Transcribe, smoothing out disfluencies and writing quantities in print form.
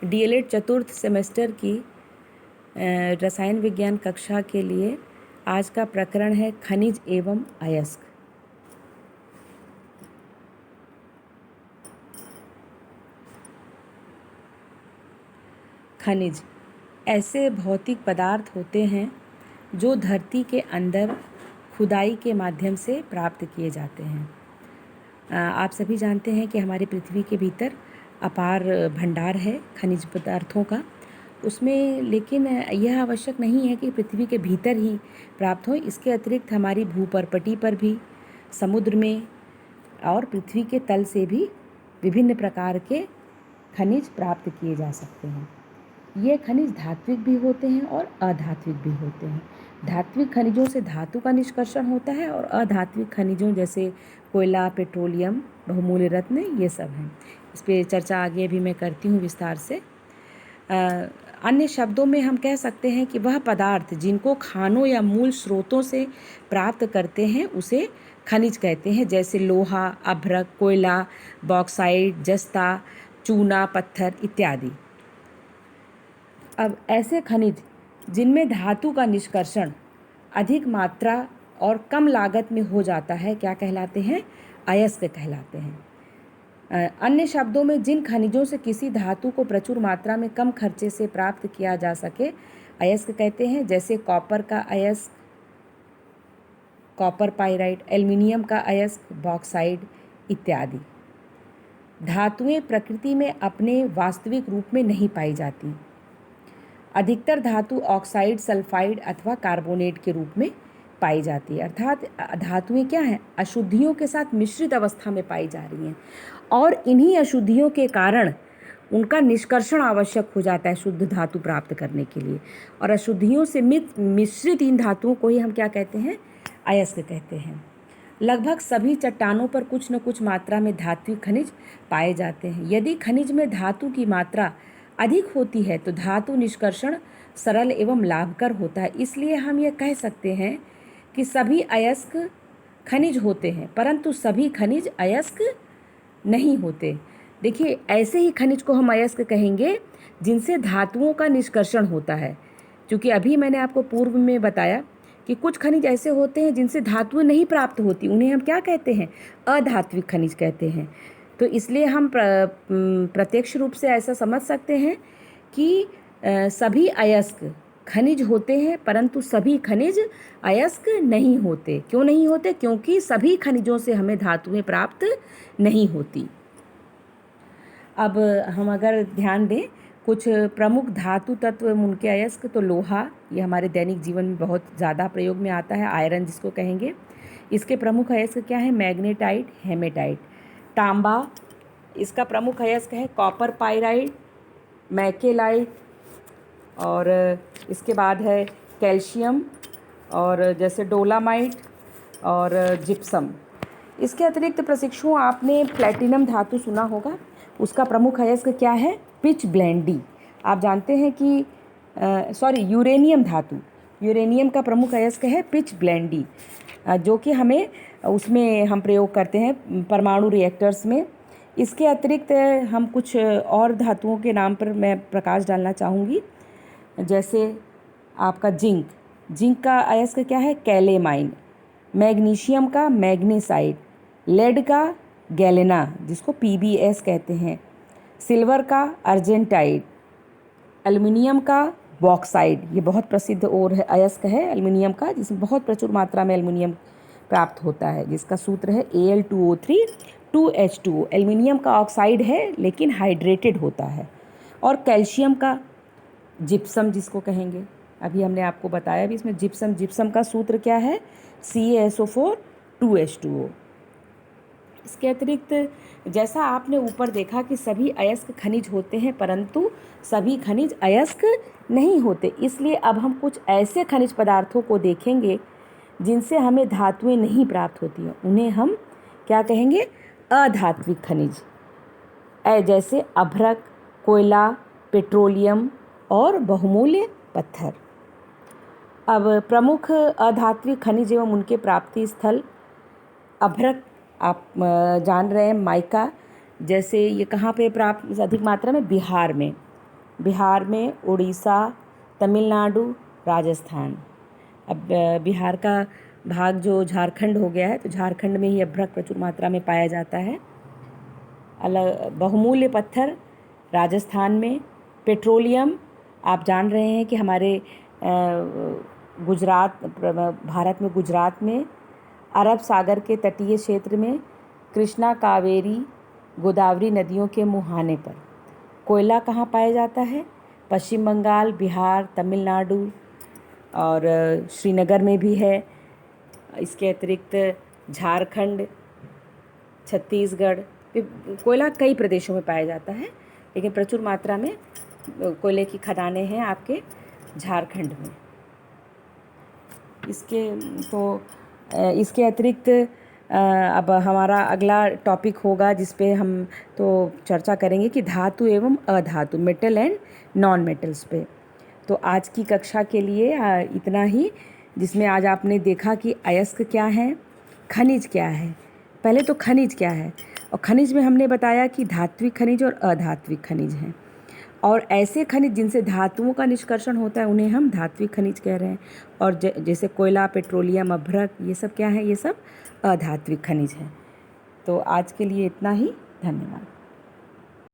DElEd चतुर्थ semester की रसायन विज्ञान कक्षा के लिए आज का प्रकरण है खनिज एवं अयस्क। खनिज ऐसे भौतिक पदार्थ होते हैं जो धरती के अंदर खुदाई के माध्यम से प्राप्त किए जाते हैं। आप सभी जानते हैं कि हमारी पृथ्वी के भीतर अपार भंडार है खनिज पदार्थों का। उसमें लेकिन यह आवश्यक नहीं है कि पृथ्वी के भीतर ही प्राप्त हो, इसके अतिरिक्त हमारी भूपर्पटी पर भी, समुद्र में और पृथ्वी के तल से भी विभिन्न प्रकार के खनिज प्राप्त किए जा सकते हैं। ये खनिज धात्विक भी होते हैं और अधात्विक भी होते हैं। धात्विक खनिजों से धातु का निष्कर्षण होता है और अधात्विक खनिजों जैसे कोयला, पेट्रोलियम, बहुमूल्य रत्न, ये सब हैं। इस पर चर्चा आगे भी मैं करती हूँ विस्तार से। अन्य शब्दों में हम कह सकते हैं कि वह पदार्थ जिनको खानों या मूल स्रोतों से प्राप्त करते हैं उसे खनिज कहते हैं, जैसे लोहा, अभ्रक, कोयला, बॉक्साइट, जस्ता, चूना, पत्थर इत्यादि। अब ऐसे खनिज जिनमें धातु का निष्कर्षण अधिक मात्रा और कम लागत में हो जाता है क्या कहलाते हैं? अयस्क कहलाते हैं। अन्य शब्दों में जिन खनिजों से किसी धातु को प्रचुर मात्रा में कम खर्चे से प्राप्त किया जा सके अयस्क कहते हैं, जैसे कॉपर का अयस्क, कॉपर पाइराइट, एल्युमिनियम का अयस्क, बॉक्साइट इत्यादि। धातुएं प्रकृति में अपने वास्तविक रूप में नहीं पाई जाती। अधिकतर धातु ऑक्साइड, सल्फाइड अथवा कार्बोनेट के रूप में पाई जाती है, अर्थात धातुएं क्या हैं? अशुद्धियों के साथ मिश्रित अवस्था में पाई जा रही हैं और इन्हीं अशुद्धियों के कारण उनका निष्कर्षण आवश्यक हो जाता है शुद्ध धातु प्राप्त करने के लिए। और अशुद्धियों से मिश्रित इन धातुओं को ही हम क्या कहते हैं? अयस्क कहते हैं। लगभग सभी चट्टानों पर कुछ न कुछ मात्रा में धात्विक खनिज पाए जाते हैं। यदि खनिज में धातु की मात्रा अधिक होती है तो धातु निष्कर्षण सरल एवं लाभकर होता है। इसलिए हम ये कह सकते हैं कि सभी अयस्क खनिज होते हैं, परंतु सभी खनिज अयस्क नहीं होते। देखिए, ऐसे ही खनिज को हम अयस्क कहेंगे जिनसे धातुओं का निष्कर्षण होता है, क्योंकि अभी मैंने आपको पूर्व में बताया कि कुछ खनिज ऐसे होते हैं जिनसे धातुएं नहीं प्राप्त होती, उन्हें हम क्या कहते हैं? अधात्विक खनिज कहते हैं। तो इसलिए हम प्रत्यक्ष रूप से ऐसा समझ सकते हैं कि सभी अयस्क खनिज होते हैं, परंतु सभी खनिज अयस्क नहीं होते। क्यों नहीं होते? क्योंकि सभी खनिजों से हमें धातुएं प्राप्त नहीं होती। अब हम अगर ध्यान दें कुछ प्रमुख धातु तत्व उनके अयस्क, तो लोहा, ये हमारे दैनिक जीवन में बहुत ज़्यादा प्रयोग में आता है, आयरन जिसको कहेंगे। इसके प्रमुख अयस्क क्या है? Magnetite, haematite. तांबा, इसका प्रमुख अयस्क है कॉपर पाइराइट, मैकेलाइट, और इसके बाद है कैल्शियम, और जैसे डोलामाइट और जिप्सम। इसके अतिरिक्त प्रशिक्षुओं आपने प्लैटिनम धातु सुना होगा, उसका प्रमुख अयस्क क्या है? पिच ब्लेंडी। आप जानते हैं कि यूरेनियम धातु, यूरेनियम का प्रमुख अयस्क है पिच ब्लेंडी, जो कि हमें उसमें हम प्रयोग करते हैं परमाणु रिएक्टर्स में। इसके अतिरिक्त हम कुछ और धातुओं के नाम पर मैं प्रकाश डालना चाहूँगी, जैसे आपका जिंक, जिंक का अयस्क क्या है? कैलेमाइन। मैग्नीशियम का मैग्नीसाइड, लेड का गैलेना जिसको पीबीएस कहते हैं, सिल्वर का अर्जेंटाइड, एल्युमिनियम का बॉक्साइड, ये बहुत प्रसिद्ध और है अयस्क है एल्युमिनियम का, जिसमें बहुत प्रचुर मात्रा में एल्युमिनियम प्राप्त होता है, जिसका सूत्र है Al2O3 2H2O। एल्युमिनियम का ऑक्साइड है लेकिन हाइड्रेटेड होता है। और कैल्शियम का जिप्सम जिसको कहेंगे, अभी हमने आपको बताया भी इसमें जिप्सम का सूत्र क्या है? CaSO4 2H2O। इसके अतिरिक्त जैसा आपने ऊपर देखा कि सभी अयस्क खनिज होते हैं, परंतु सभी खनिज अयस्क नहीं होते। इसलिए अब हम कुछ ऐसे खनिज पदार्थों को देखेंगे जिनसे हमें धातुएं नहीं प्राप्त होती हैं, उन्हें हम क्या कहेंगे? अधात्विक खनिज, जैसे अभ्रक, कोयला, पेट्रोलियम और बहुमूल्य पत्थर। अब प्रमुख अधात्विक खनिज एवं उनके प्राप्ति स्थल। अभ्रक आप जान रहे हैं, माइका, जैसे ये कहाँ पे प्राप्त अधिक मात्रा में? बिहार में। बिहार में, उड़ीसा, तमिलनाडु, राजस्थान। अब बिहार का भाग जो झारखंड हो गया है, तो झारखंड में ही अभ्रक प्रचुर मात्रा में पाया जाता है। अलग बहुमूल्य पत्थर राजस्थान में। पेट्रोलियम आप जान रहे हैं कि हमारे भारत में गुजरात में, अरब सागर के तटीय क्षेत्र में, कृष्णा, कावेरी, गोदावरी नदियों के मुहाने पर। कोयला कहाँ पाया जाता है? पश्चिम बंगाल, बिहार, तमिलनाडु और श्रीनगर में भी है। इसके अतिरिक्त झारखंड, छत्तीसगढ़, कोयला कई प्रदेशों में पाया जाता है, लेकिन प्रचुर मात्रा में कोयले की खदानें हैं आपके झारखंड में। इसके अतिरिक्त अब हमारा अगला टॉपिक होगा जिस पे हम तो चर्चा करेंगे कि धातु एवं अधातु, मेटल एंड नॉन मेटल्स पे। तो आज की कक्षा के लिए इतना ही, जिसमें आज आपने देखा कि अयस्क क्या है, खनिज क्या है। पहले तो खनिज क्या है, और खनिज में हमने बताया कि धात्विक खनिज और अधात्विक खनिज हैं, और ऐसे खनिज जिनसे धातुओं का निष्कर्षण होता है उन्हें हम धात्विक खनिज कह रहे हैं। और जैसे कोयला, पेट्रोलियम, अभ्रक, ये सब क्या है? ये सब अधात्विक खनिज हैं। तो आज के लिए इतना ही। धन्यवाद।